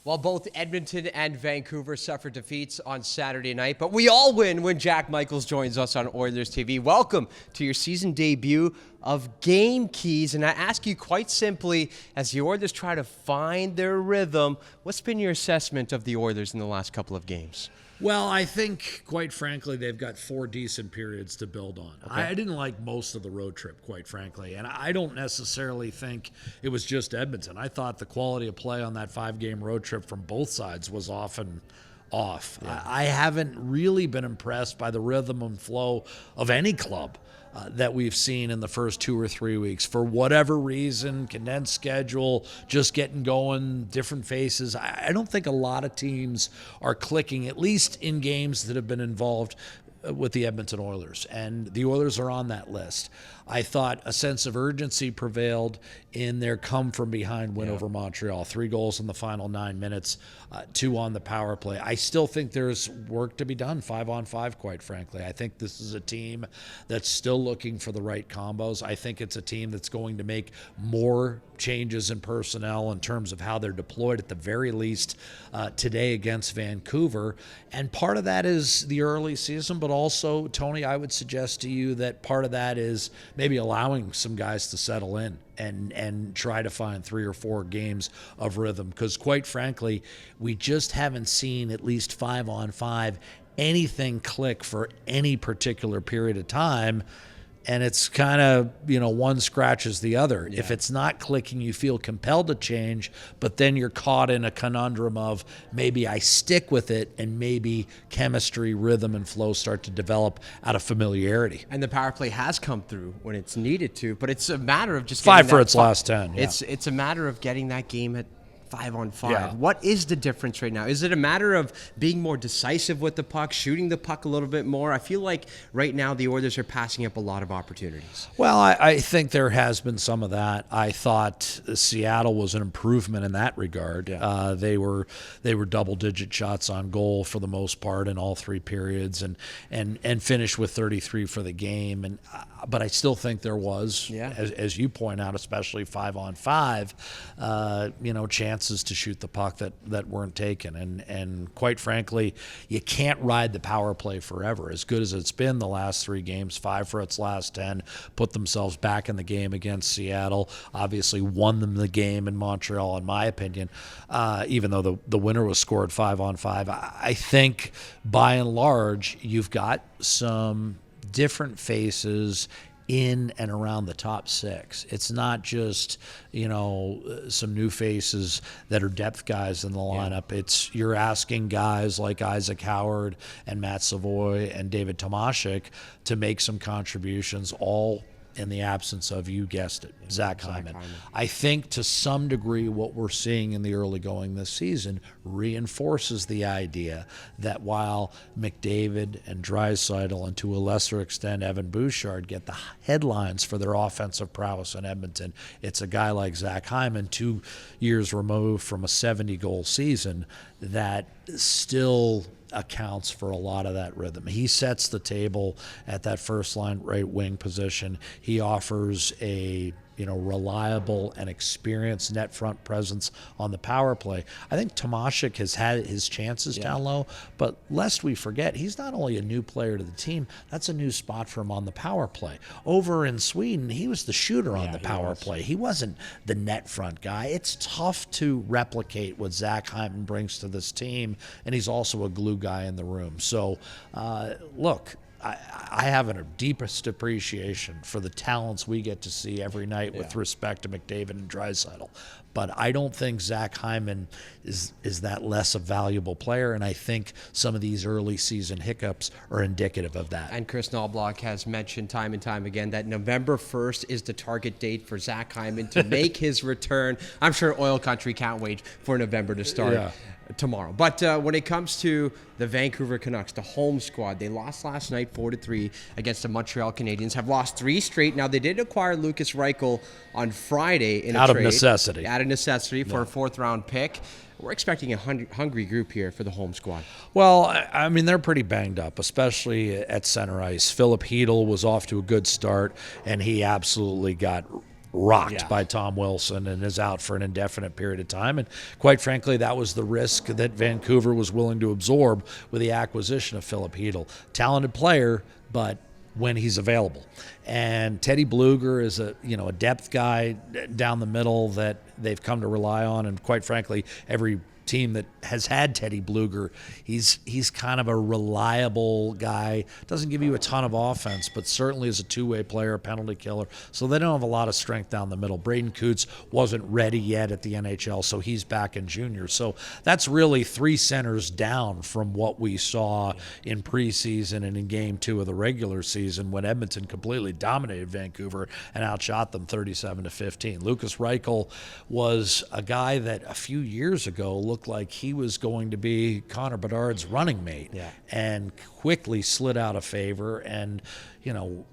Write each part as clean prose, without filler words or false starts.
While both Edmonton and Vancouver suffered defeats on Saturday night, but we all win when Jack Michaels joins us on Oilers TV. Welcome to your season debut of Game Keys, and I ask you quite simply, as the Oilers try to find their rhythm, what's been your assessment of the Oilers in the last couple of games? Well, I think, quite frankly, they've got 4 decent periods to build on. Okay. I didn't like most of the road trip, quite frankly, and I don't necessarily think it was just Edmonton. I thought the quality of play on that 5-game road trip from both sides was often off. Yeah. I haven't really been impressed by the rhythm and flow of any club that we've seen in the first 2 or 3 weeks. For whatever reason, condensed schedule, just getting going, different faces. I don't think a lot of teams are clicking, at least in games that have been involved with the Edmonton Oilers, and the Oilers are on that list. I thought a sense of urgency prevailed in their come-from-behind win over Montreal. 3 goals in the final 9 minutes, 2 on the power play. I still think there's work to be done 5-on-5, quite frankly. I think this is a team that's still looking for the right combos. I think it's a team that's going to make more changes in personnel in terms of how they're deployed, at the very least today against Vancouver. And part of that is the early season, but also, Tony, I would suggest to you that part of that is maybe allowing some guys to settle in and try to find 3 or 4 games of rhythm. Because quite frankly, we just haven't seen, at least 5-on-5, anything click for any particular period of time. And it's kind of, one scratches the other. Yeah. If it's not clicking, you feel compelled to change, but then you're caught in a conundrum of maybe I stick with it and maybe chemistry, rhythm, and flow start to develop out of familiarity. And the power play has come through when it's needed to, but it's a matter of just 5 for its last 10. Yeah. It's a matter of getting that game at 5-on-5. Yeah. What is the difference right now? Is it a matter of being more decisive with the puck, shooting the puck a little bit more? I feel like right now the Oilers are passing up a lot of opportunities. Well, I think there has been some of that. I thought Seattle was an improvement in that regard. Yeah. They were double-digit shots on goal for the most part in all 3 periods, and finished with 33 for the game. But I still think there was, as you point out, especially 5-on-5, chances to shoot the puck that weren't taken. And quite frankly, you can't ride the power play forever. As good as it's been the last 3 games, 5 for its last 10, put themselves back in the game against Seattle, obviously won them the game in Montreal, in my opinion, even though the winner was scored 5-on-5. I think, by and large, you've got some different faces in and around the top 6. It's not just, some new faces that are depth guys in the lineup. It's you're asking guys like Isaac Howard and Matt Savoy and David Tomashik to make some contributions, all in the absence of, you guessed it, Zach Hyman. I think to some degree what we're seeing in the early going this season reinforces the idea that while McDavid and Draisaitl, and to a lesser extent Evan Bouchard, get the headlines for their offensive prowess in Edmonton, it's a guy like Zach Hyman, 2 years removed from a 70-goal season, that still accounts for a lot of that rhythm. He sets the table at that first line right wing position. He offers a reliable and experienced net front presence on the power play. I think Tomashik has had his chances down low, but lest we forget, he's not only a new player to the team, that's a new spot for him on the power play. Over in Sweden, he was the shooter on the power play. He wasn't the net front guy. It's tough to replicate what Zach Hyman brings to this team, and he's also a glue guy in the room. So, look, I have a deepest appreciation for the talents we get to see every night with respect to McDavid and Draisaitl. But I don't think Zach Hyman is that less a valuable player, and I think some of these early season hiccups are indicative of that. And Chris Knobloch has mentioned time and time again that November 1st is the target date for Zach Hyman to make his return. I'm sure Oil Country can't wait for November to start. Tomorrow. But when it comes to the Vancouver Canucks, the home squad, they lost last night 4-3 against the Montreal Canadiens, have lost 3 straight. Now, they did acquire Lucas Reichel on Friday in a trade. Out of necessity. Out of necessity for a 4th-round pick. We're expecting a hungry group here for the home squad. Well, I mean, they're pretty banged up, especially at center ice. Philip Hedl was off to a good start, and he absolutely got rocked by Tom Wilson and is out for an indefinite period of time. And quite frankly, that was the risk that Vancouver was willing to absorb with the acquisition of Philip Hedl. Talented player, but when he's available. And Teddy Bluger is a depth guy down the middle that they've come to rely on. And quite frankly, every team that has had Teddy Bluger, he's kind of a reliable guy. Doesn't give you a ton of offense, but certainly is a two-way player, a penalty killer. So they don't have a lot of strength down the middle. Braden Coots wasn't ready yet at the NHL, so he's back in junior. So that's really three centers down from what we saw in preseason and in game 2 of the regular season when Edmonton completely dominated Vancouver and outshot them 37-15. Lucas Reichel was a guy that a few years ago looked like he was going to be Connor Bedard's running mate, and quickly slid out of favor. And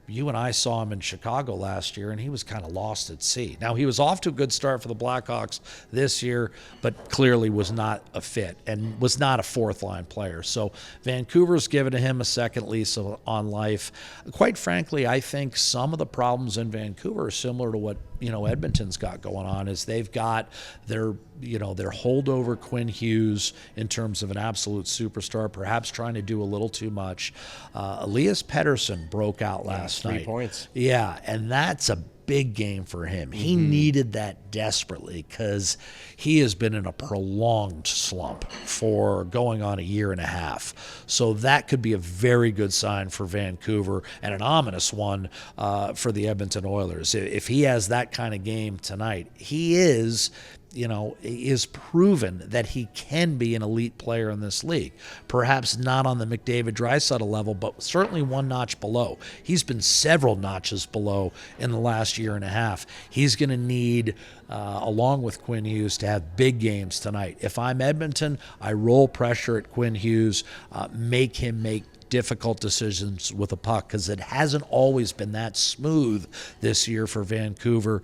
you and I saw him in Chicago last year, and he was kind of lost at sea. Now, he was off to a good start for the Blackhawks this year, but clearly was not a fit and was not a fourth-line player. So Vancouver's given him a second lease on life. Quite frankly, I think some of the problems in Vancouver are similar to what Edmonton's got going on. Is they've got their holdover Quinn Hughes in terms of an absolute superstar, perhaps trying to do a little too much. Elias Pettersson broke out last night. 3 points. Yeah, and that's a big game for him. He needed that desperately because he has been in a prolonged slump for going on a year and a half. So that could be a very good sign for Vancouver and an ominous one for the Edmonton Oilers. If he has that kind of game tonight, he is proven that he can be an elite player in this league. Perhaps not on the McDavid-Draisaitl level, but certainly one notch below. He's been several notches below in the last year and a half. He's going to need, along with Quinn Hughes, to have big games tonight. If I'm Edmonton, I roll pressure at Quinn Hughes, make him make difficult decisions with a puck, because it hasn't always been that smooth this year for Vancouver,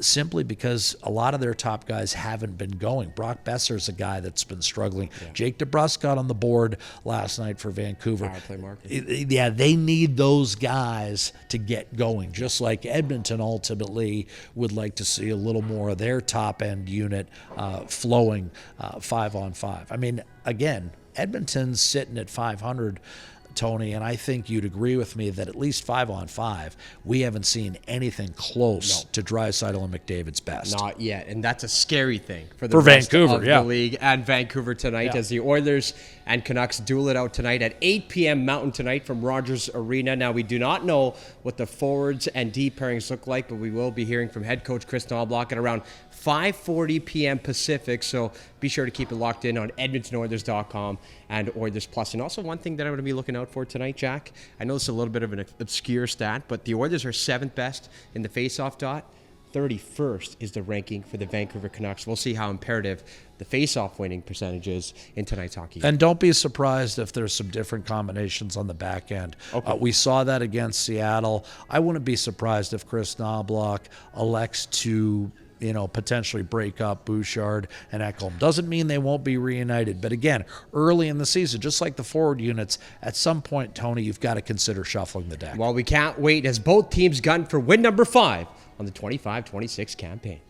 simply because a lot of their top guys haven't been going. Brock Besser's a guy that's been struggling. Jake DeBrusk got on the board last night for Vancouver. Power play market. They need those guys to get going, just like Edmonton ultimately would like to see a little more of their top-end unit flowing 5-on-5. I mean, again, Edmonton's sitting at 500, Tony, and I think you'd agree with me that at least 5-on-5, we haven't seen anything close to Draisaitl and McDavid's best. Not yet, and that's a scary thing for the rest Vancouver, of the league and Vancouver tonight, as the Oilers and Canucks duel it out tonight at 8 p.m. Mountain tonight from Rogers Arena. Now, we do not know what the forwards and D pairings look like, but we will be hearing from head coach Chris Knobloch at around 5:40 p.m. Pacific, so be sure to keep it locked in on EdmontonOilers.com and Oilers Plus. And also one thing that I'm going to be looking out for tonight, Jack, I know it's a little bit of an obscure stat, but the Oilers are 7th best in the faceoff dot. 31st is the ranking for the Vancouver Canucks. We'll see how imperative the face-off winning percentage is in tonight's hockey game. And don't be surprised if there's some different combinations on the back end. Okay. We saw that against Seattle. I wouldn't be surprised if Chris Knobloch elects to potentially break up Bouchard and Ekholm. Doesn't mean they won't be reunited. But again, early in the season, just like the forward units, at some point, Tony, you've got to consider shuffling the deck. Well, we can't wait as both teams gun for win number 5 on the 25-26 campaign.